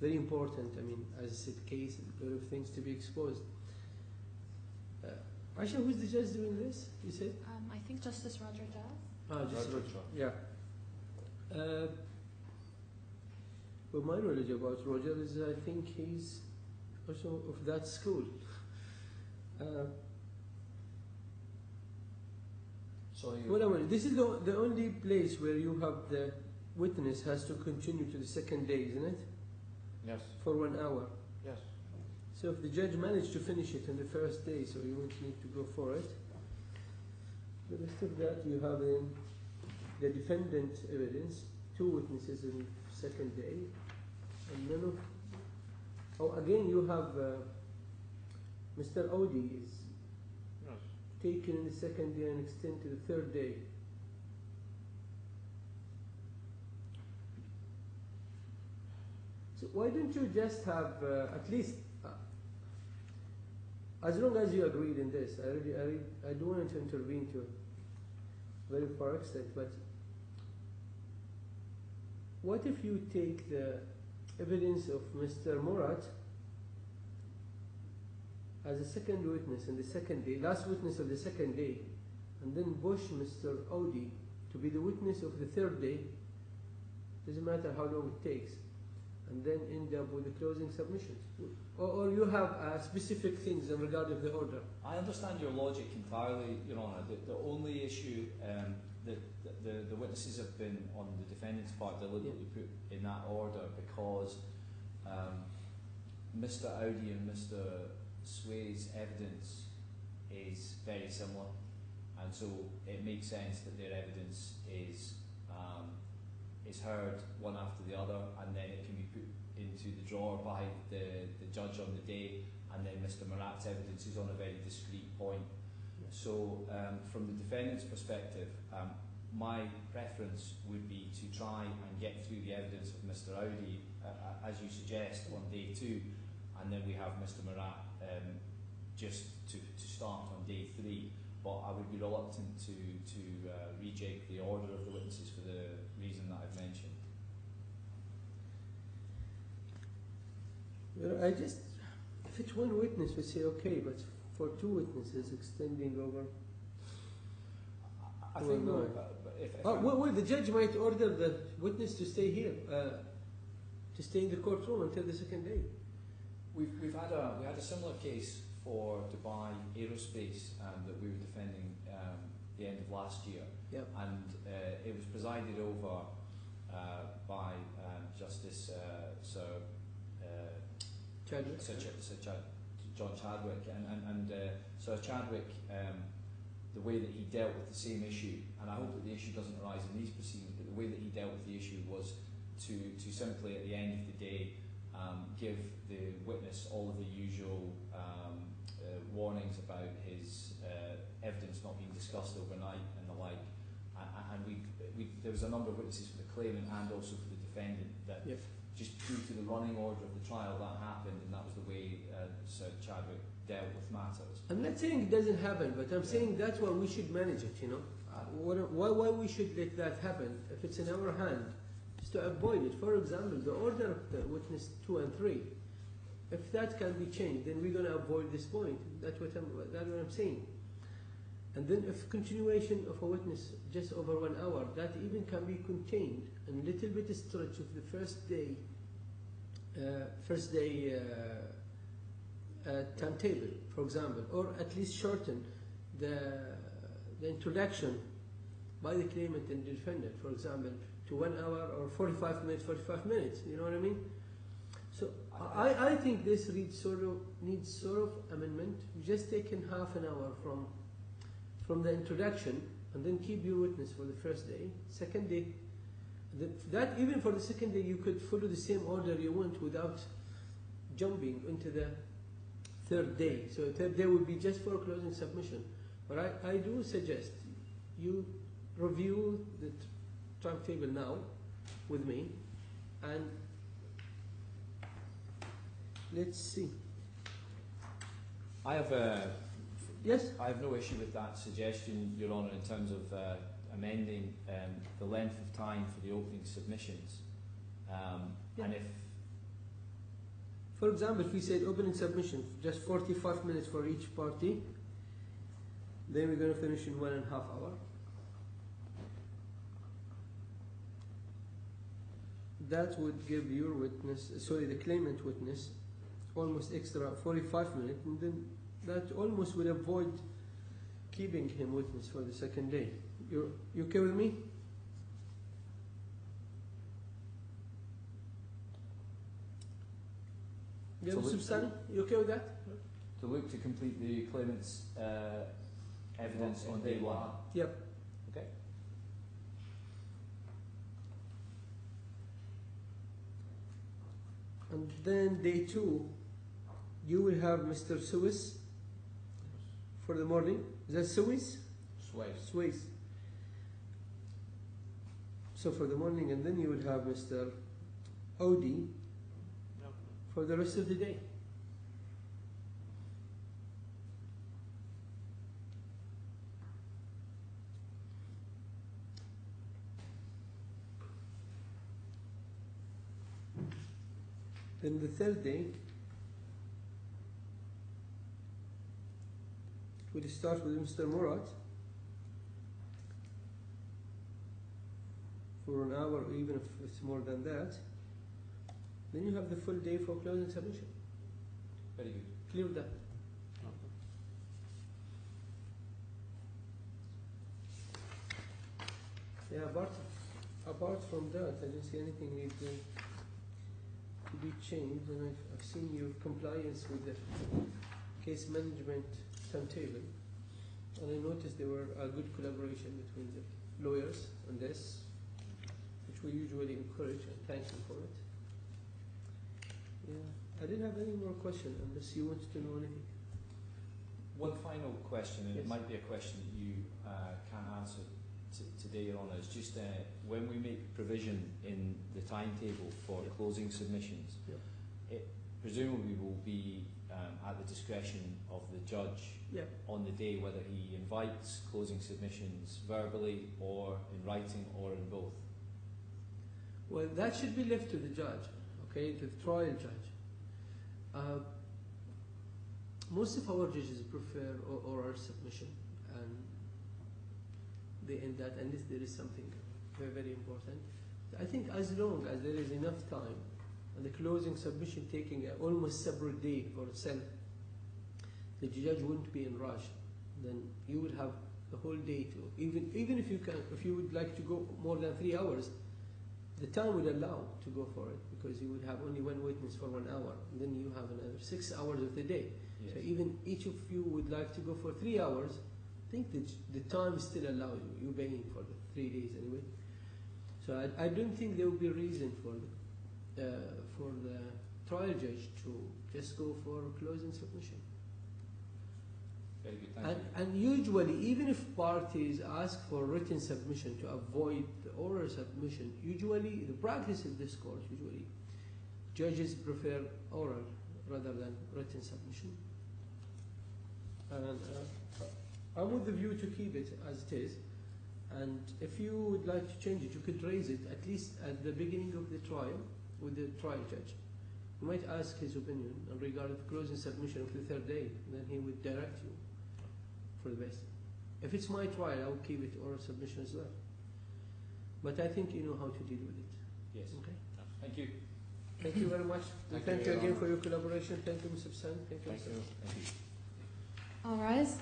very important. I mean, as I said, case, a lot of things to be exposed. Aisha, who's the judge doing this? You said? I think Justice Roger Giles. Justice Roger. Yeah. Well, my knowledge about Roger is I think he's also of that school. This is the only place where you have the witness has to continue to the second day, isn't it? Yes. For 1 hour. Yes. So if the judge managed to finish it on the first day, so you won't need to go for it. The rest of that you have in the defendant evidence, 2 witnesses in the second day, and none of. Oh, again you have Mr. Audi is taken in the second day and extended to the third day. So why don't you just have at least, as long as you agreed in this, I don't want to intervene to a very far extent, but what if you take the evidence of Mr. Murat as a second witness in the second day, last witness of the second day, and then push Mr. Audi to be the witness of the third day, doesn't matter how long it takes, and then end up with the closing submissions? Or you have specific things in regard of the order? I understand your logic entirely, Your Honour. The only issue that the witnesses have been, on the defendant's part, deliberately put in that order because Mr. Audi and Mr. Sway's evidence is very similar, and so it makes sense that their evidence is heard one after the other, and then it can be put into the drawer by the judge on the day, and then Mr. Murat's evidence is on a very discrete point. So from the defendant's perspective, my preference would be to try and get through the evidence of Mr. Audi, as you suggest, on day 2, and then we have Mr. Murat just to start on day 3. But I would be reluctant to reject the order of the witnesses for the reason that I've mentioned. Well, if it's one witness, we say okay, but for 2 witnesses extending over. I think no. Well, the judge might order the witness to stay here, to stay in the courtroom until the second day. We had a similar case for Dubai Aerospace that we were defending the end of last year, and it was presided over by Justice Sir John Chadwick, and Sir Chadwick, the way that he dealt with the same issue, and I hope that the issue doesn't arise in these proceedings, but the way that he dealt with the issue was to simply at the end of the day give the witness all of the usual warnings about his evidence not being discussed overnight and the like, and there was a number of witnesses for the claimant and also for the defendant that just due to the running order of the trial that happened, and that was the way Sir Chadwick dealt with matters. I'm not saying it doesn't happen, but I'm saying that's why we should manage it, you know. Why we should let that happen if it's in our hand, is to avoid it. For example, the order of the witness 2 and 3, if that can be changed, then we're going to avoid this point. That's what I'm saying. And then if continuation of a witness just over 1 hour, that even can be contained and a little bit stretch of the first day timetable, for example, or at least shorten the introduction by the claimant and the defendant, for example, to 1 hour or 45 minutes, you know what I mean? So I think this needs sort of amendment. You just taken half an hour from the introduction, and then keep your witness for the first day. Second day, that even for the second day, you could follow the same order you want without jumping into the third day. So the third day would be just for closing submission. But I do suggest you review the timetable now with me, and let's see. I have Yes? I have no issue with that suggestion, Your Honour, in terms of amending the length of time for the opening submissions. And For example, if we said opening submission, just 45 minutes for each party, then we're going to finish in 1.5 hours. That would give your witness, sorry, the claimant witness, almost extra 45 minutes, and then that almost would avoid keeping him witness for the second day. You okay with me? You So Substani, you okay with that? To look to complete the claimant's evidence on day one. Yep. Okay. And then day 2, you will have Mr. Swiss for the morning. Is that Swiss? Swiss. So for the morning, and then you will have Mr. Audi for the rest of the day. Then the third day, we'll start with Mr. Murad for an hour, or even if it's more than that. Then you have the full day for closing submission. Very good. Clear that. Yeah, apart from that, I don't see anything need to be changed, and I've seen your compliance with the case management timetable, and I noticed there were a good collaboration between the lawyers on this, which we usually encourage, and thank you for it. Yeah, I didn't have any more questions unless you wanted to know anything. One final question, and Yes. it might be a question that you can't answer today, Your Honour, is just when we make provision in the timetable for Yep. closing submissions, Yep. it presumably will be at the discretion of the judge Yeah. on the day whether he invites closing submissions verbally or in writing or in both. Well, that should be left to the judge, okay, to the trial judge. Most of our judges prefer oral submission, and they end that unless there is something very, very important. I think as long as there is enough time, and the closing submission taking an almost separate day for itself, the judge wouldn't be in rush. Then you would have the whole day to, even if you would like to go more than 3 hours, the time would allow to go for it, because you would have only one witness for 1 hour, and then you have another 6 hours of the day. Yes. So even each of you would like to go for 3 hours, I think the time still allows you. You're paying for the 3 days anyway. So I don't think there would be a reason for the trial judge to just go for closing submission. Very good, thank you. And usually, even if parties ask for written submission to avoid the oral submission, usually the practice of this court, usually judges prefer oral rather than written submission. And I'm with the view to keep it as it is. And if you would like to change it, you could raise it at least at the beginning of the trial with the trial judge. You might ask his opinion regarding the closing submission of the third day, and then he would direct you for the best. If it's my trial, I will keep it oral submission as well. But I think you know how to deal with it. Yes. Okay. Thank you. Thank you very much. Thank Thank you, you Your again Honour. for your collaboration. Thank you, Mr. San. Thank you, Thank Mr. you. Thank you. All rise.